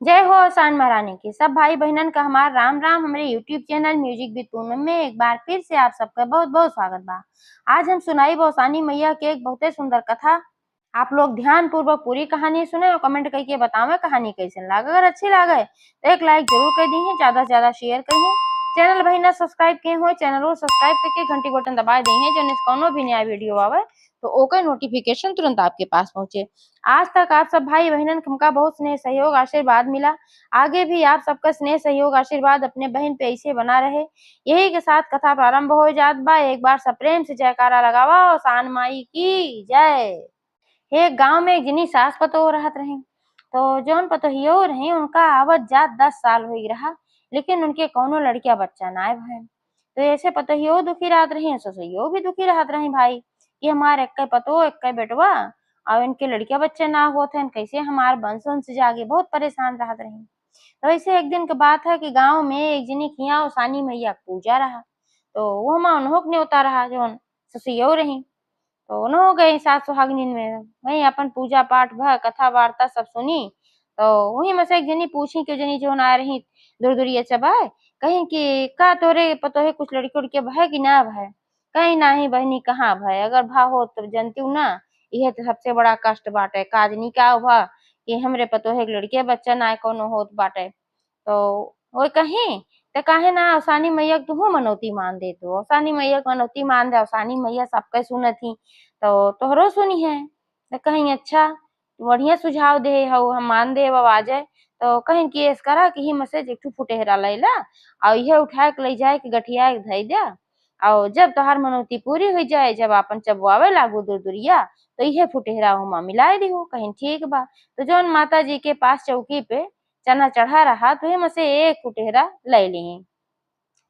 जय हो आसान महारानी की। सब भाई बहनन का हमार राम राम। हमारे YouTube channel music with Poonam में एक बार फिर से आप सबका बहुत बहुत स्वागत बा। आज हम सुनाई भवानी मैया के एक बहुत सुंदर कथा। आप लोग ध्यान पूर्वक पूरी कहानी सुने और कमेंट करके बतावे कहानी कैसे लागे। अगर अच्छी लागे तो एक लाइक जरूर कर दी, ज्यादा से ज्यादा शेयर करिए। चैनल भाई ना सब्सक्राइब किए हो चैनल को सब्सक्राइब करके घंटी बटन दबा दी जो कोनो भी नया वीडियो आवे तो ओकर नोटिफिकेशन तुरंत आपके पास पहुंचे। आज तक आप सब भाई बहनन हमका बहुत स्नेह सहयोग आशीर्वाद मिला। आगे भी आप सबका स्नेह सहयोग आशीर्वाद अपने बहन पे ऐसे बना रहे। यही के साथ कथा प्रारंभ हो जात बा। एक बार सब प्रेम से जयकारा लगावा और सान माई की जय। एक गांव में एक जनी सास पतोह रहत रही। तो जौन पतोहियो रही उनका आवत जात 10 साल हो रहा, लेकिन उनके कौनो लड़किया बच्चा ना भय। तो ऐसे पतोहियो दुखी रहत रही, ससुइयो भी दुखी रहत रही भाई कि हमारे एक पतो एक बेटवा और इनके लड़किया बच्चे ना होते हैं, कैसे हमार वंश वंश जागे। बहुत परेशान रहत रही। तो ऐसे एक दिन की बात है कि गांव में एक जनी खिया सानी मैया पूजा रहा। तो वो हम उन्हों ने उतारा रहा जो ससुइयो रही। तो उन्हों गई सात सुहागिन में वही अपन पूजा पाठ भ कथा वार्ता सब सुनी। तो वही में से एक जनी पूछी कि जनी जो ना रही दूर दूरिया चबाए कहीं कि का तोरे पतोहे कुछ लड़की उड़की भय कि ना भय। कहीं ना ही बहनी कहाँ भय, अगर भा हो तो जनती ना। यह तो सबसे बड़ा कष्ट बाटे काजनी का भा कि हमरे पतोहे लड़के बच्चा ना कोनो होत बाटे। तो वो कहीं तो काहे ना अवसानी मैया तुहू मनौती मान दे। तो अवसानी मैया मनौती मान दे, अवसानी मैया सबके सुनत ही तो तोहरो सुनी है। तो कहीं अच्छा बढ़िया सुझाव दे हो, हम मान दे अब आ जाए। तो कहीं केस करा कि ही मसे एक फुटेहरा लैला और यह उठा के ले जाए कि गठिया धई दे। और जब तोहार मनौती पूरी हो जाए, जब अपन चबुआवे लागू दूर दूरिया तो यह फुटेहरा हुमा मिलाए दिहो। कहीं ठीक बा। तो जौन माता जी के पास चौकी पे चना चढ़ा रहा तो में से एक फुटेहरा ले ली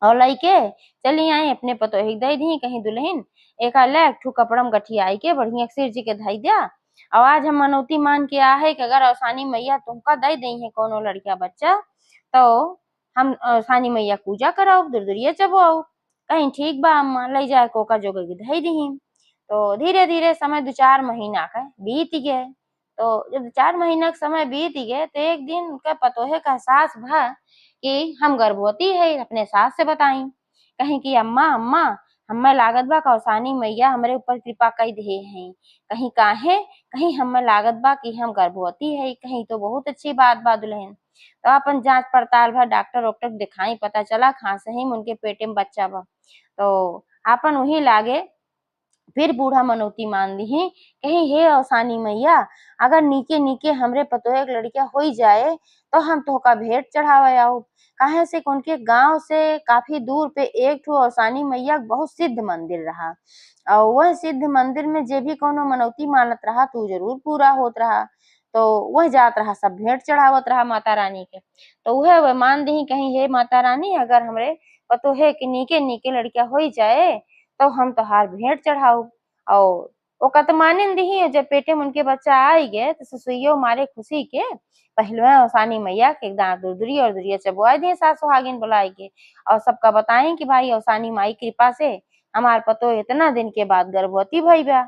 और लइके चली आई अपने पतोही दई दी कहीं दुल्हन एक ले एक ठू कपड़म गठियाई के बढ़िया सिर जी के धई दिया। और आज हम मनौती मान के आ है कि अगर अवसानी मैया तुमका दई दई है कोनो लड़किया बच्चा तो हम अवसानी मैया पूजा कराओ दूर दूरिया चबो। कहीं ठीक बा अम्मा ले जाए कोका जोगे की धई दी। तो धीरे धीरे समय 2-4 महीना का बीत गए। तो जब 4 महीना का समय बीत गए तो एक दिन उनका पतोहे का एहसास भा कि हम गर्भवती है। अपने सास से बताई कहीं कि अम्मा अम्मा हमें लागत बा कौसानी मैया हमारे ऊपर कृपा कई दे हैं। कहीं काहे कहीं हमें लागत बा कि हम गर्भवती है। कहीं तो बहुत अच्छी बात बा दुल्हन। तो अपन जांच पड़ताल भर डॉक्टर वॉक्टर दिखाई, पता चला खास ही उनके पेटे में बच्चा बा। तो अपन वही लागे फिर बूढ़ा मनौती मान ली कहीं हे अवसानी मैया अगर नीके नीके हमरे पतोहे लड़किया हो जाए तो हम तो का भेंट चढ़ावे आओ। काहे से उनके गांव से काफी दूर पे एक ठो अवसानी मैया बहुत सिद्ध मंदिर रहा। और वह सिद्ध मंदिर में जे भी कोनो मनौती मानत रहा तो जरूर पूरा होत रहा। तो वह जात रहा सब भेंट चढ़ावत रहा माता रानी के। तो वह मान दी कहीं हे माता रानी अगर हमरे पतोहे के नीके नीके लड़किया हो जाए तो हम तोहार भेंट चढ़ाऊ। और ओका तो मानिन दी जब पेटे में उनके बच्चा आई गए तो ससुइयो मारे खुशी के पहलवा अवसानी मैया के दांत दुरदुरी और दुरिया चबुआ दिए सास सुहागिन बुलाई के। और सबका बताएं कि भाई अवसानी माई कृपा से हमार पतो इतना दिन के बाद गर्भवती भई बा।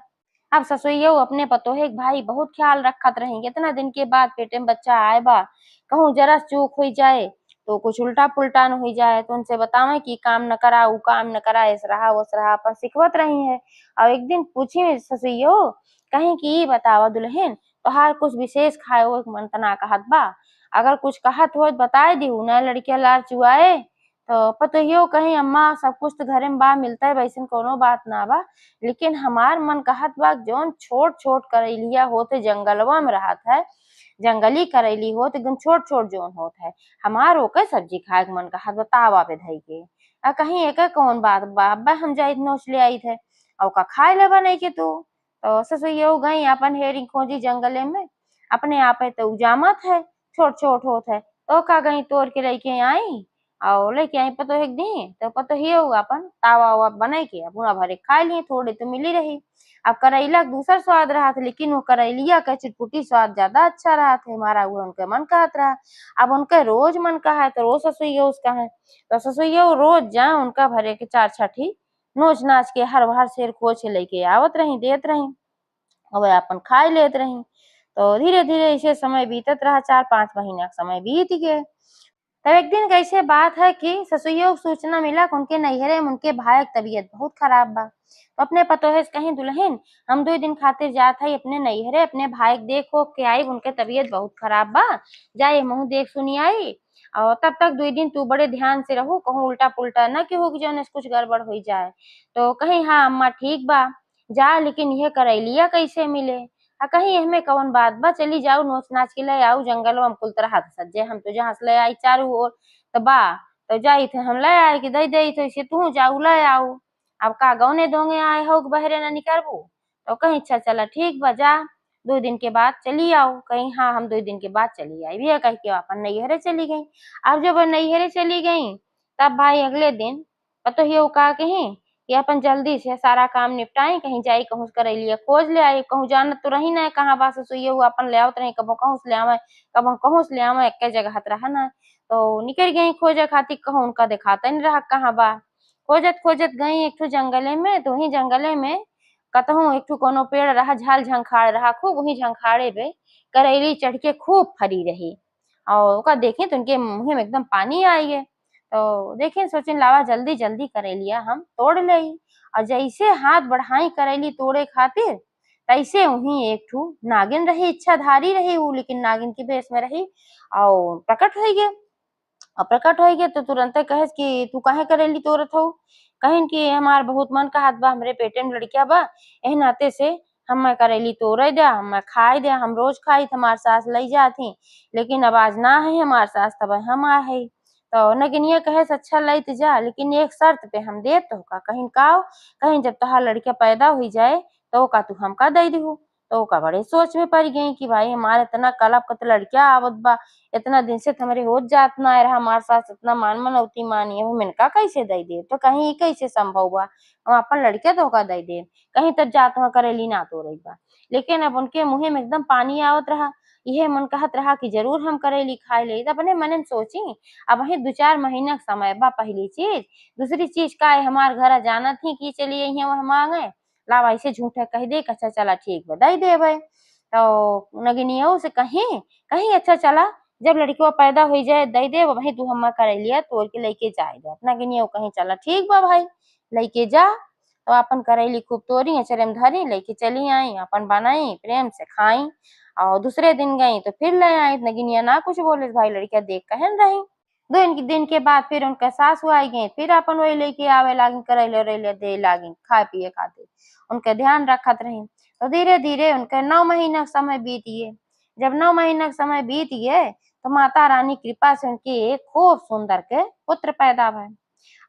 अब ससुइयो अपने पतोहे के भाई बहुत ख्याल रखत रहेंगे। इतना दिन के बाद पेटे में बच्चा आए बा, कहूँ जरा चूक हो जाए तो कुछ उल्टा पुल्टा न हो जाए तो उनसे बतावे कि काम न करा उ काम न करा ऐस रहा वस रहा अपन सिखवत रही है। और एक दिन पूछी ससुइयो कहीं कि बतावा दुल्हन तोहार कुछ विशेष खाए हो मन तना कहत बा, अगर कुछ कहत हो बताए दी न लड़किया लार चुआए। तो पतोहियो कहीं अम्मा सब कुछ तो घरे में बा मिलता है वैसे कोनो बात ना बा, लेकिन हमार मन कहत बा जौन छोट छोट करैलिया होते जंगलवा में रहत है, जंगली करैली होत एकदम छोट छोट जौन होत है हमार ओकर सब्जी खाए के मन कहत बा तावा पे धई के। कहीं एक कौन बात बा अब्बा हम जाइत नोच ले आई थे और का खाए लेबा नहीं के तू। तो ससुइयो गई अपन हेरी खोजी जंगले में अपने आप है तो उजामत है छोट छोट होत है तो का गई तोड़ के लेके आई और लेके आई पतोहे के दी। तो पतोहियो अपन तावा वावा बनाई के बुना भरे खाए लिए थोड़े तो मिली रही। अब करैला का दूसर स्वाद रहा था लेकिन वो करैलिया का चिटपुटी स्वाद ज्यादा अच्छा रहा था हमारा वो उनके मन कहत रहा। अब उनका रोज मन का है तो रोज ससुइयो उसका है तो ससुइयो रोज जा उनका भरे के 4 छठी नोच नाच के हर बार शेर खोच लेके आवत रही देत रही और अपन खाए लेत रही। तो धीरे धीरे ऐसे समय बीतत रहा, 4-5 महीना का समय बीत गए। तब एक दिन कैसे बात है कि ससुइयों को सूचना मिला कि उनके नैहरे में उनके भाई की तबीयत बहुत खराब बा। तो अपने पतोहे से कहीं, दुल्हन हम 2 दिन खातिर जात हई अपने नैहरे, अपने भाई के देख ओख के आई, उनके तबीयत बहुत खराब बा, जाए मुँह देख सुनी आई। और तब तक 2 दिन तू बड़े ध्यान से रहू, कहूँ उल्टा पुल्टा न केहू के जौन से कुछ गड़बड़ हो जाए। तो कहीं हाँ अम्मा ठीक बा, जा लेकिन यह करैलिया कैसे मिले। कहीं एहमे कौन बात बा, चली जाऊ नोच नाच के ले आऊ, जंगलवा में कुल तरह सज्जे हम तो जहाँ से ले आई चारू ओर तो बा, तो जाई थे हम ले आए कि दई दई तो इसे तू जाऊ ले आऊ। अब का गौने दोंगे आए हो बहरे न निकलबू। तो कहीं अच्छा चला ठीक बा, जा 2 दिन के बाद चली आओ। कहीं हाँ हम 2 दिन के बाद चली आई, भैया कह के अपन नैहरे चली गई। अब जब नैहरे चली गई तब भाई अगले दिन पतोहियो का कहीं कि अपन जल्दी से सारा काम निपटाई, कहीं जाई कहूँ करैलिया खोज ले आई, कहूँ जानत तो रही ना कहाँ बा ससुइया अपन ले आवत रही, कबो कहूँ से ले आवे, कबो कहूँ से ले आवे, एक जगह रहा ना। तो निकल गई खोजे खातिर, कहूँ उनका दिखाता नहीं रहा कहाँ बा। खोजत खोजत गई एक ठो जंगले में, तो वही जंगले में कतहूँ एक ठो कोनो पेड़ रहा, झाल झंखाड़ रहा खूब, वही झंखाड़े पे करैली चढ़ के खूब फरी रही। और ओका देखे तो उनके मुँह में एकदम पानी आई गए। तो देखे सोचे लावा जल्दी जल्दी करैलिया हम तोड़ लई। और जैसे हाथ बढ़ाई करैली तोड़े खातिर, तैसे वहीं एक ठो नागिन रही, इच्छाधारी रही वो, लेकिन नागिन के भेष में रही और प्रकट हो गए। और प्रकट हो गए तो तुरंत कहे कि तू काहे करेली तोड़त हऊ। कहिन कि हमार बहुत मन कहत बा, हमरे पेटे में लड़किया बा, एही नाते से हम करेली तोड़े दे, हम खाए दे, हम रोज खाई हमार सास लई जाती, लेकिन अब आज ना है हमार सास, तब हम आ है। तो नगिनिया कहे अच्छा लईत जा, लेकिन एक शर्त पे हम देत तो का। कहिन का, कहीं जब तहार लड़किया पैदा हुई जाए तो का तू हमका दई दिहू। तो का बड़े सोच में पड़ गई कि भाई हमारे इतना कलप कत लड़किया आवत बा, इतना दिन से हमारे होत जात ना रहा, हमारे साथ इतना मान मनौती मानी है, मिनका कैसे दई दे। तो कहीं ई कैसे संभव बा, हम अपन लड़किया तो का दई दे। कहीं तब जात वहाँ करेली ना तो रही बा। लेकिन अब उनके मुँह में एकदम पानी आवत रहा, यह मन कहत रहा कि जरूर हम करेली खाए ले। अपने मन में सोची अब वही 2-4 महीना का समय बा, पहली चीज। दूसरी चीज का है हमार घर जानत ही कि चलिए यहाँ वहाँ मांगे, लावा ऐसे झूठे कह दे अच्छा चला ठीक बा दई देवे। तो नगिनिया से कहीं कहीं अच्छा चला, जब लड़कियों पैदा हो जाए दई दे वही तू हम्मा करैलिया तोड़ के लेके जाए जा। नगिनिया कहीं चला ठीक बा भाई लेके जा। तो अपन करैली खूब तोड़ी अचरे में धरी लेके चली आई, अपन बनाई प्रेम से खाई। और दूसरे दिन गई तो फिर ले आई, नगिनिया ना कुछ बोले, भाई लड़किया देख कहन रही। 2 दिन के बाद फिर उनका सासू आई गई, फिर अपन वही लेके आवे लागी, करैले उरैले दे लागी खाए पिए खातिर, उनके ध्यान रखत रही। तो धीरे धीरे उनके 9 महीना का समय बीत गए। जब 9 महीना का समय बीत गए तो माता रानी कृपा से उनके एक खूब सुंदर के पुत्र पैदा भय।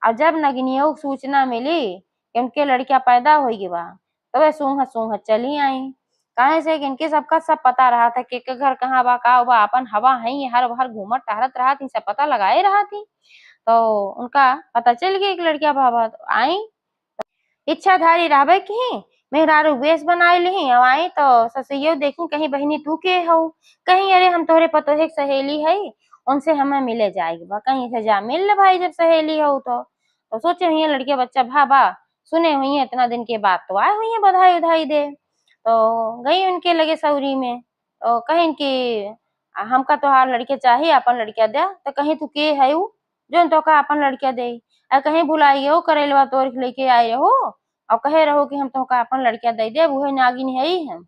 और जब नगिनिया को सूचना मिली कि उनके लड़किया पैदा होगी बा, तो वे सूंघत सूंघत चली आई। काहे से कि इनके सबका सब पता रहा था कि के घर कहाँ बा का बा, अपन हवा है हर भर घूमत टहरत रहा थी, सब पता लगाए रहा थी। तो उनका पता चल गया कि लड़किया बाबा तो आई, इच्छाधारी रहबे की मेहरारू वेश बनाए ली अब आई। तो ससुइयो देखी कहीं बहिनी तू के हो, कहीं अरे हम तोहरे पतोहे के सहेली है, उनसे हमें मिले जाएगी बा। कहीं से जा मिल ले भाई जब सहेली हो तो सोचे हुई लड़के बच्चा भाबा सुने हुई है इतना दिन के बाद तो आए हुई है बधाई उधाई दे। तो गई उनके लगे सऊरी में, तो कहीं कि हमका तोहार लड़के चाहिए अपन लड़किया दे। तो कहीं तू के है जो तो का अपन लड़किया दे, कहीं भुलाई हो करेलवा तोड़ के लेके आए रहो और कहे रहो कि हम तो का अपन लड़किया दे दे, वही नागिन है ही हम।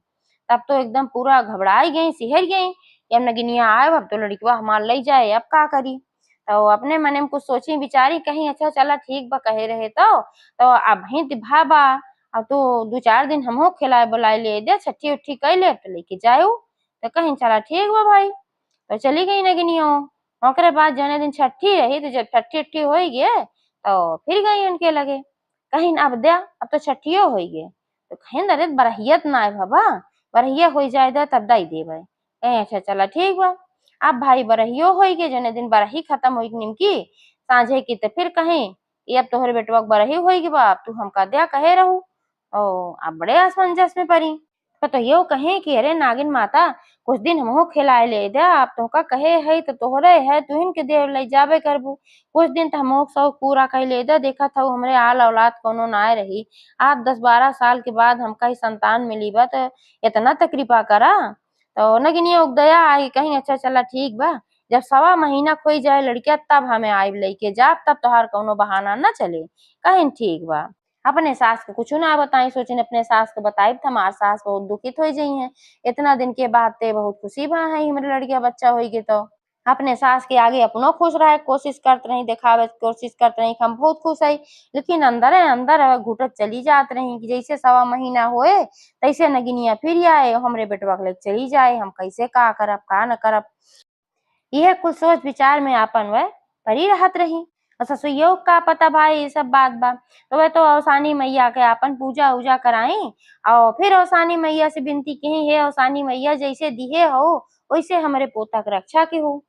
तब तो एकदम पूरा घबराई गई, सिहर गई कि अब नगिनिया आए, अब तो लड़किया हमार ले जाए, अब का करी। तो अपने मन में कुछ सोची विचारी, कहीं अच्छा चला ठीक बा कहे रहे तो अब ही भाबा अब तो 2-4 दिन हमहू खिलाए बुलाए ले दे, छठी उट्ठी कैले तो लेके जाओ। तो कहीं चला ठीक बा भाई, तो चली गई नगिनिया। ओकरे बाद जौने दिन छठी रही, तो जब छठी उट्ठी हो गए तो फिर गई उनके लगे। कहीं अब दे अब तो छठियो हो गए, तो कहीं अरे बरहियत ना है बाबा, बरहिया हो जाए दे तब दई देवे। कहीं अच्छा चला ठीक बा। अब भाई बरहियो हो गए, जौने दिन बरही खत्म हुई निमकी साँझे की, तो फिर कहीं ये अब तोहरे बेटवा के बरही होगी बा, अब तू हमका दे कहे रहू। ओ अब बड़े असमंजस में पड़ी। तो यो कहे कि अरे नागिन माता कुछ दिन हमहू खिलाए ले दे, आप तोहका कहे है तो तोहरे है, तुहिन के देव ले जाबे करबू। कुछ दिन तो हमहू शौक पूरा कर ले दे, देखा था हमरे आल औलाद कोनो ना रही, 8-10-12 साल के बाद हमका ही संतान मिली बा, तो इतना तो कृपा करा। तो नगिनिया दया आई, कहीं अच्छा चला ठीक बा, जब 1.25 महीना खोई जाए लड़किया तब हमें आइब लेके जाब, तब तोहार कौनो बहाना न चले। कहीं ठीक बा। अपने सास के कुछ ना बताई, सोचिन अपने सास के बताइब त हमार सास बहुत दुखित हो जई है। इतना दिन के बाद ते बहुत खुशी बा है हमरे लड़किया बच्चा होई गे तो। अपने सास के आगे अपनो खुश रहे कोशिश करत रही, दिखावे के कोशिश करत रही कि हम बहुत खुश हई, लेकिन अंदरे अंदर घुटत चली जात रही कि जैसे 1.25 महीना होए तैसे नगिनिया फिर आए हमरे बेटवा के लेके चली जाए, हम कैसे का करब का न करब। यह कुछ सोच विचार में आपन वह परी रहत रही। और ससुइयो का पता भाई ये सब बात बा, तो वह तो औसानी मैया के आपन पूजा उजा कराई और फिर औसानी मैया से विनती कही, हे औसानी मैया जैसे दिहे हो वैसे हमरे पोता के रक्षा के हो।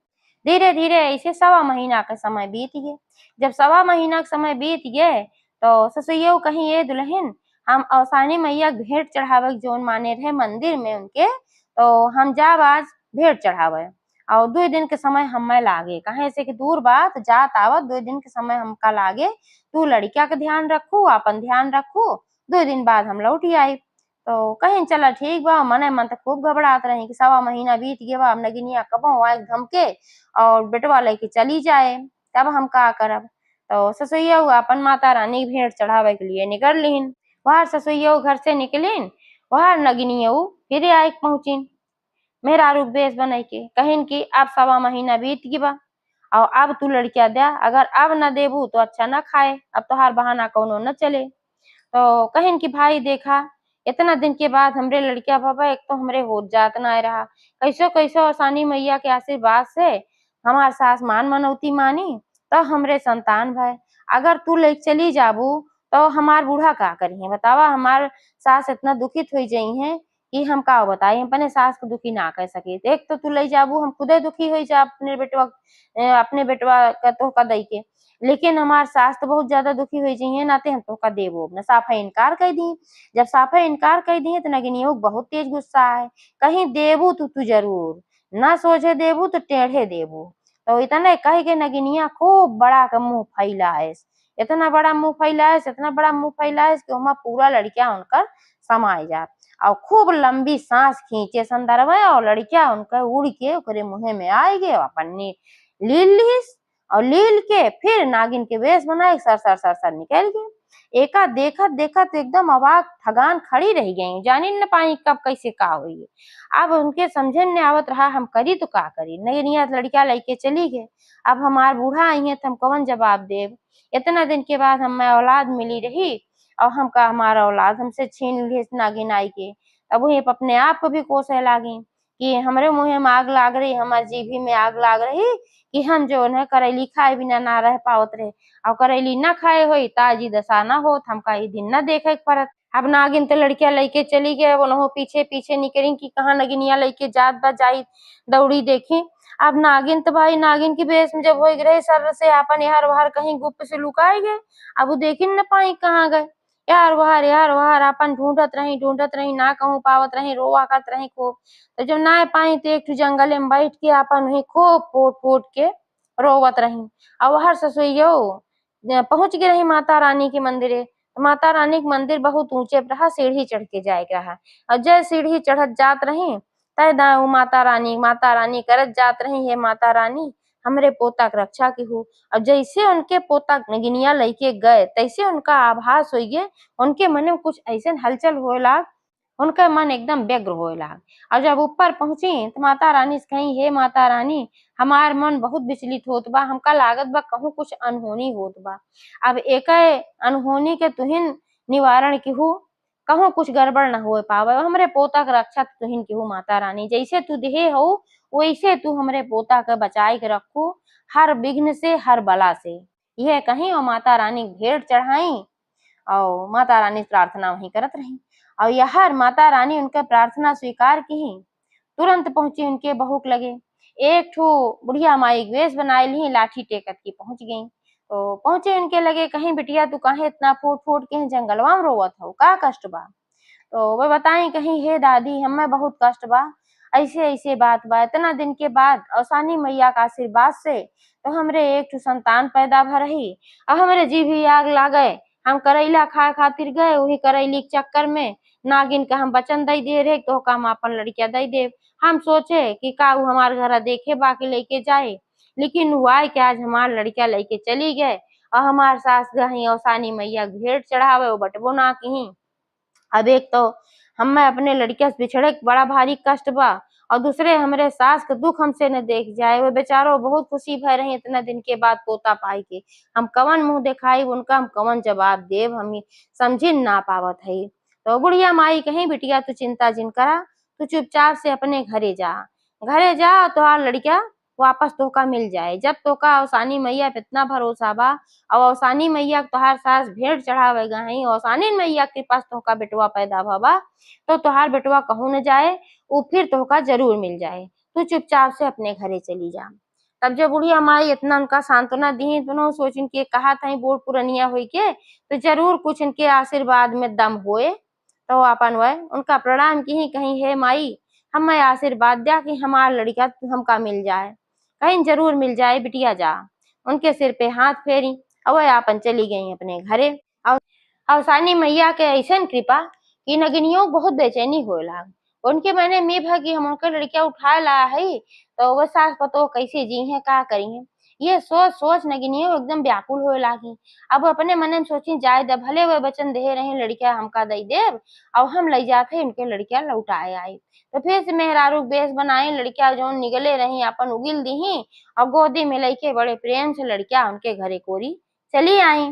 धीरे धीरे ऐसे 1.25 महीना का समय बीत गए। जब 1.25 महीना का समय बीत गए तो ससुइयो कहीं, ये दुल्हन हम औसानी मैया के भेंट चढ़ावे के जोन माने रहे मंदिर में उनके, तो हम जाब आज भेंट चढ़ावे और 2 दिन के समय हमें लागे, कहे से कि दूर बात जात आवत 2 दिन के समय हमका लागे, तू लड़किया के ध्यान रखू अपन ध्यान रखू, 2 दिन बाद हम लौटी आई। तो कहीं चला ठीक बा, मने मन तो खूब घबरात रही कि 1.25 महीना बीत गया बा, अब नगिनिया कबो आए धमके और बेटवा लेके चली जाए, तब हम का करब। तो ससुइया अपन माता रानी के भेंट चढ़ावे के लिए निकल लीन। वहां ससुइया घर से निकलीन, वहां नगिनिया फिर आई पहुंचिन मेहरारू के बेस बनई के, कहिन कि अब 1.25 महीना बीत गिबा और अब तू लड़किया दे, अगर अब न देबू तो अच्छा न खाए, अब तोहार बहाना कौनो न चले। तो कहिन कि भाई देखा इतना दिन के बाद हमरे लड़किया बाबा, एक तो हमरे होत जात ना रहा, कैसो कैसो औसानी मैया के आशीर्वाद से हमार सास मान मनौती मानी तो हमरे संतान भय। अगर तू ले चली जाबू तो हमार बूढ़ा का करिए बतावा, हमार सास इतना दुखित हो जई है कि हम का बताई, हम अपने सास को दुखी ना कह सके। एक तो तू ले जाबू हम खुदे दुखी हो जा अपने बेटवा का तोहका दई के, लेकिन हमार सास तो बहुत ज्यादा दुखी हो जई है, नाते हम तोहका देबो न, साफा इनकार कर दी। जब साफा इनकार कर दी तो नगिनियो बहुत तेज गुस्सा है, कहीं देबू तू जरूर, ना सोझे देबू तो टेढ़े देबू। तो इतने कह के नगिनिया खूब बड़ा का मुंह फैलाए, इतना बड़ा मुंह फैलाए, इतना बड़ा मुंह फैलाए कि वहां पूरा लड़किया उनकर समाये जात और खूब लंबी सांस खींचे संदर्भ में, और लड़किया उनका उड़ के ओकरे मुँहे में आए गे, अपन लील लीस और लील के फिर नागिन के वेश बनाए सर सर सर सर निकल गए। एका देखत देखत एकदम अवाक ठगान खड़ी रह गई, जानी न पाई कब कैसे का हुई। अब उनके समझे न आवत रहा हम करी तो का करी, नगिनिया लड़किया लेके चली गए। अब हमार बूढ़ा आई है तो हम कौन जवाब देव, इतना दिन के बाद हमें औलाद मिली रही और हमका हमारा औलाद हमसे छीन ली नागिन आई के। अब वही अपने आप को भी कोसे लागी कि हमरे मुँहे में आग लाग रही, हमार जीभी में आग लाग रही कि हम जो है करैली खाए बिना ना रह पावत रहे, और करैली न खाए होई ताजी दशा न होत, हमका ये दिन न देखे पड़त। अब नागिन तो लड़किया लेके चली गए, वो पीछे पीछे निकली कि कहाँ नगिनिया लेके जात बा, जाई दौड़ी देखी। अब नागिन तो भाई नागिन की बेस में जब हो गए सर से अपन यार वहार कहीं गुप्त से लुकाए गए, अब वो देखी न पाई कहाँ गए, यार वहार अपन ढूंढत रही ना कहूँ पावत रही, रोवा करत रही खूब। तो जब ना पाई तो एक ठो जंगल में बैठ के अपन वही खूब फूट फूट के रोवत रही। और वहार ससुइयो पहुंच गए रही माता रानी के मंदिरे, तो माता रानी के मंदिर बहुत ऊंचे पर रहा, सीढ़ी चढ़ के जाए रहा, और जय सीढ़ी चढ़त जात रही तय दाऊ माता रानी करत जात रही, हे माता रानी हमरे पोता के रक्षा की हो। अब जैसे उनके पोता नगिनिया लेके गए तैसे उनका आभास हो गए, उनके मन में कुछ ऐसे हलचल होए लाग, उनका मन एकदम व्यग्र होए लाग। और जब ऊपर पहुंची तो माता रानी से कही, हे माता रानी हमार मन बहुत विचलित होत बा, हमका लागत बा कहूँ कुछ अनहोनी होत बा, अब एक अनहोनी के तुहिन निवारण की हो, कहूँ कुछ गड़बड़ न हो पावे, हमरे पोता के रक्षा तुहिन की हो माता रानी, जैसे तू देहे हो वैसे तू हमरे पोता के बचाए के रखू हर विघ्न से हर बला से। यह कहीं और माता रानी भेंट चढ़ाई और माता रानी प्रार्थना वहीं करत रही, और यह माता रानी उनके प्रार्थना स्वीकार की, तुरंत पहुंची उनके बहू के लगे, एक ठो बुढ़िया माई वेश बनाए ली लाठी टेकत की पहुंच गई। तो पहुंचे उनके लगे, कहीं बिटिया तू काहे इतना फूट फूट के जंगलवा में रोवत हो, का कष्ट बा। तो वह बताई कहीं, हे दादी हमें बहुत कष्ट बा, ऐसे ऐसे बात बा, इतना दिन के बाद औसानी मैया का आशीर्वाद से तो हमरे एक ठो संतान पैदा भ रही, और हमरे जीभी आग लागे, हम करैला खाए खातिर गए, वही करैली के चक्कर में नागिन का हम वचन दे रहे तो का हम अपन लड़किया दे दे। हम सोचे कि का उ हमार घर देखे बाकी लेके जाए, लेकिन हुआ है कि आज हमार लड़किया लेके चली गए और हमार सास गही औसानी मैया भेंट चढ़ावे वो बटबो ना कहीं। अब एक तो हमें अपने लड़किया से बिछड़े के बड़ा भारी कष्ट बा और दूसरे हमरे सास के दुख हमसे न देख जाए। वो बेचारो बहुत खुशी भय रही इतना दिन के बाद पोता पाई के। हम कवन मुंह दिखाई उनका, हम कवन जवाब देव, हम समझी ना पावत है। तो बुढ़िया माई कहीं बिटिया तू चिंता जिन करा, तू चुपचाप से अपने घरे जा तो लड़किया वापस तोहका मिल जाए। जब तोहका औसानी मैया पे इतना भरोसा बा और औसानी मैया तोहार सास भेंट चढ़ावे गई, औसानी मैया के पास तोहका बेटवा पैदा भबा तो तोहार बेटवा कहूँ न जाए, वो फिर तोहका जरूर मिल जाए। तू चुपचाप से अपने घरे चली जा। तब जब बुढ़िया माई इतना उनका सांत्वना दी तो सोचिन के कहा था बूढ़ पुरनिया हुई के तो जरूर कुछ इनके आशीर्वाद में दम होए। तो अपन वह उनका प्रणाम की कहीं हे माई हमें आशीर्वाद दिया कि हमार लड़का हमका मिल जाए, कहीं जरूर मिल जाए बिटिया जा। उनके सिर पे हाथ फेरी और वह आपन चली गई अपने घरे। और अवसानी मैया के ऐसन कृपा कि नगिनियों बहुत बेचैनी होए लाग। उनके मैंने मी भगी हम उनके लड़किया उठाए ला है तो वह सास पतो कैसे जी है का करी है, ये सोच सोच नगिनियों एकदम व्याकुल होए लागी। अब अपने मन में सोची जाए द भले वह वचन दे रहे लड़किया हमका दई देव और हम ले जाते उनके लड़किया लौटाए आई। तो फिर से मेहरारू बेस बनाई लड़किया जो निगले रही अपन उगिल दी और गोदी में लेके बड़े प्रेम से लड़किया उनके घरे कोरी चली आई।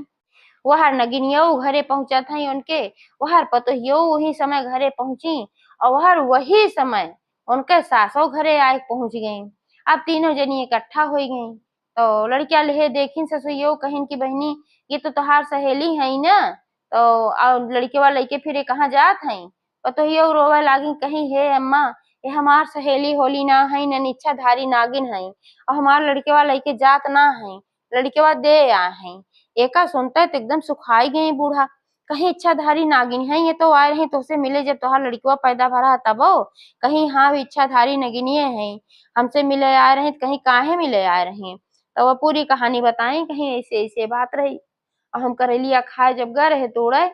वहार नगिनियो घरे पहुंचत हई उनके, वहार पतोहियो वही समय घरे पहुंची और वहार वही समय उनके सासो घरे आए पहुंच गई। अब तीनों जनी इकट्ठा हो गई तो लड़किया लेहे देखी ससुइयो कहिन की बहनी ये तो तोहार सहेली है ना, तो लड़के लेके फिर कहाँ जात हई। पतोहियो रोवे लागी कहीं हे अम्मा ये हमार सहेली होली ना है न इच्छाधारी नागिन है और हमार लड़के लेके जात ना है, लड़के दे आ है। एका सुनते तो एकदम सुखाई गई बूढ़ा, कहीं इच्छाधारी नागिन है ये तो आए रही तुझसे मिले जब तुहार लड़किया पैदा भरा तब कहीं हाँ इच्छाधारी नगिनिये है हमसे मिले आए रही कहीं काहे मिले आए रही। तो वह पूरी कहानी बताई कहीं ऐसे ऐसे बात रही और हम करेलिया खाए जब गए रहे तोड़े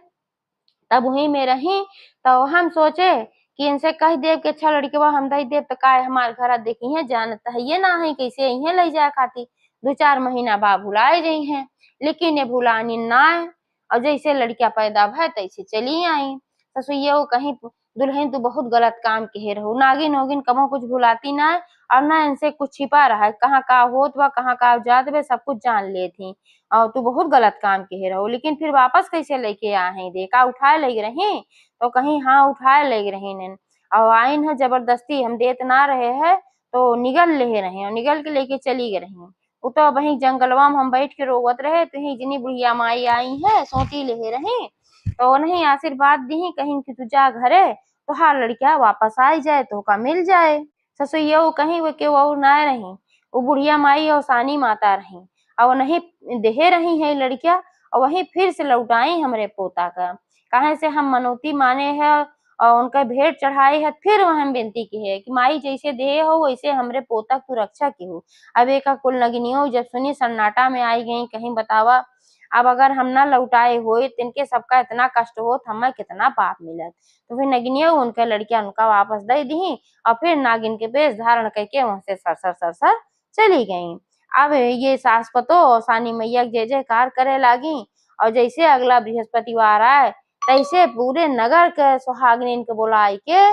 तब वहीं में रही। तो हम सोचे कि इनसे कह देव कि अच्छा लड़के हम दई देव तो का हमारे घर देखी है जानत है ये ना है कैसे यही ले जाए खाती 2-4 महीना बाद भुलाए गई हैं, लेकिन ये भुलानी ना है और जैसे लड़किया पैदा भय तैसे चली आई। ससुइया कहीं दुल्हन तू बहुत गलत काम कहे रहो, नागिन होगिन कबो कुछ भुलाती ना है और ना इनसे कुछ छिपा रहा है, कहाँ का होत बा कहाँ का जात बे सब कुछ जान ले थी और तू बहुत गलत काम कहे रहो। लेकिन फिर वापस कैसे लेके आ है देखा उठाए ले रही तो कहीं हाँ उठाए ले रही ने और आइन है जबरदस्ती हम देत ना रहे हैं तो निगल ले रहे और निगल के लेके चली गई रही। तो वही जंगलवा में हम बैठ के रोवत रहे तो ही इतनी बुढ़िया माई आई है सोती ले रही तो नहीं आशीर्वाद दी कहीं कि तू जा घरे तो हाँ लड़किया वापस आई जाए तो का मिल जाए। ससुइया कहीं वो के वो ना रही, वो बुढ़िया माई और सानी माता रही और नहीं देहे रही है लड़किया और वही फिर से लौटाई हमरे पोता का कहे से हम मनौती माने हैं और उनका भेंट चढ़ाई है। फिर वह हम बेनती की है कि माई जैसे दे हो वैसे हमरे पोता की रक्षा की हो। अब एक कुल नगिनियों जब सुनी सन्नाटा में आई गई कहीं बतावा अब अगर हम ना लौटाए होए तो इनके सबका इतना कष्ट हो हमें कितना पाप मिलत। तो फिर नगिनियों उनके लड़किया उनका वापस दे दी और फिर नागिन के वेश धारण करके वहां से सरसर चली गई। अब ये सास पतो सानी मैया जय जयकार करे लागी और जैसे अगला बृहस्पतिवार आए तैसे पूरे नगर के सुहागिन के बुलाई के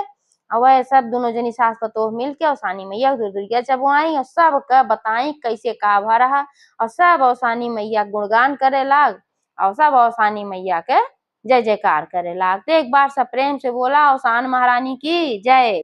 और वह सब दोनों जनी सास पतोह मिल के और सानी मैया दुर्गा चबुआई और सब का बताई कैसे का भा रहा और सब औसानी मैया गुणगान करे लाग और सब औसानी मैया के जय जयकार करे लाग। तो एक बार सब प्रेम से बोला औसान महारानी की जय।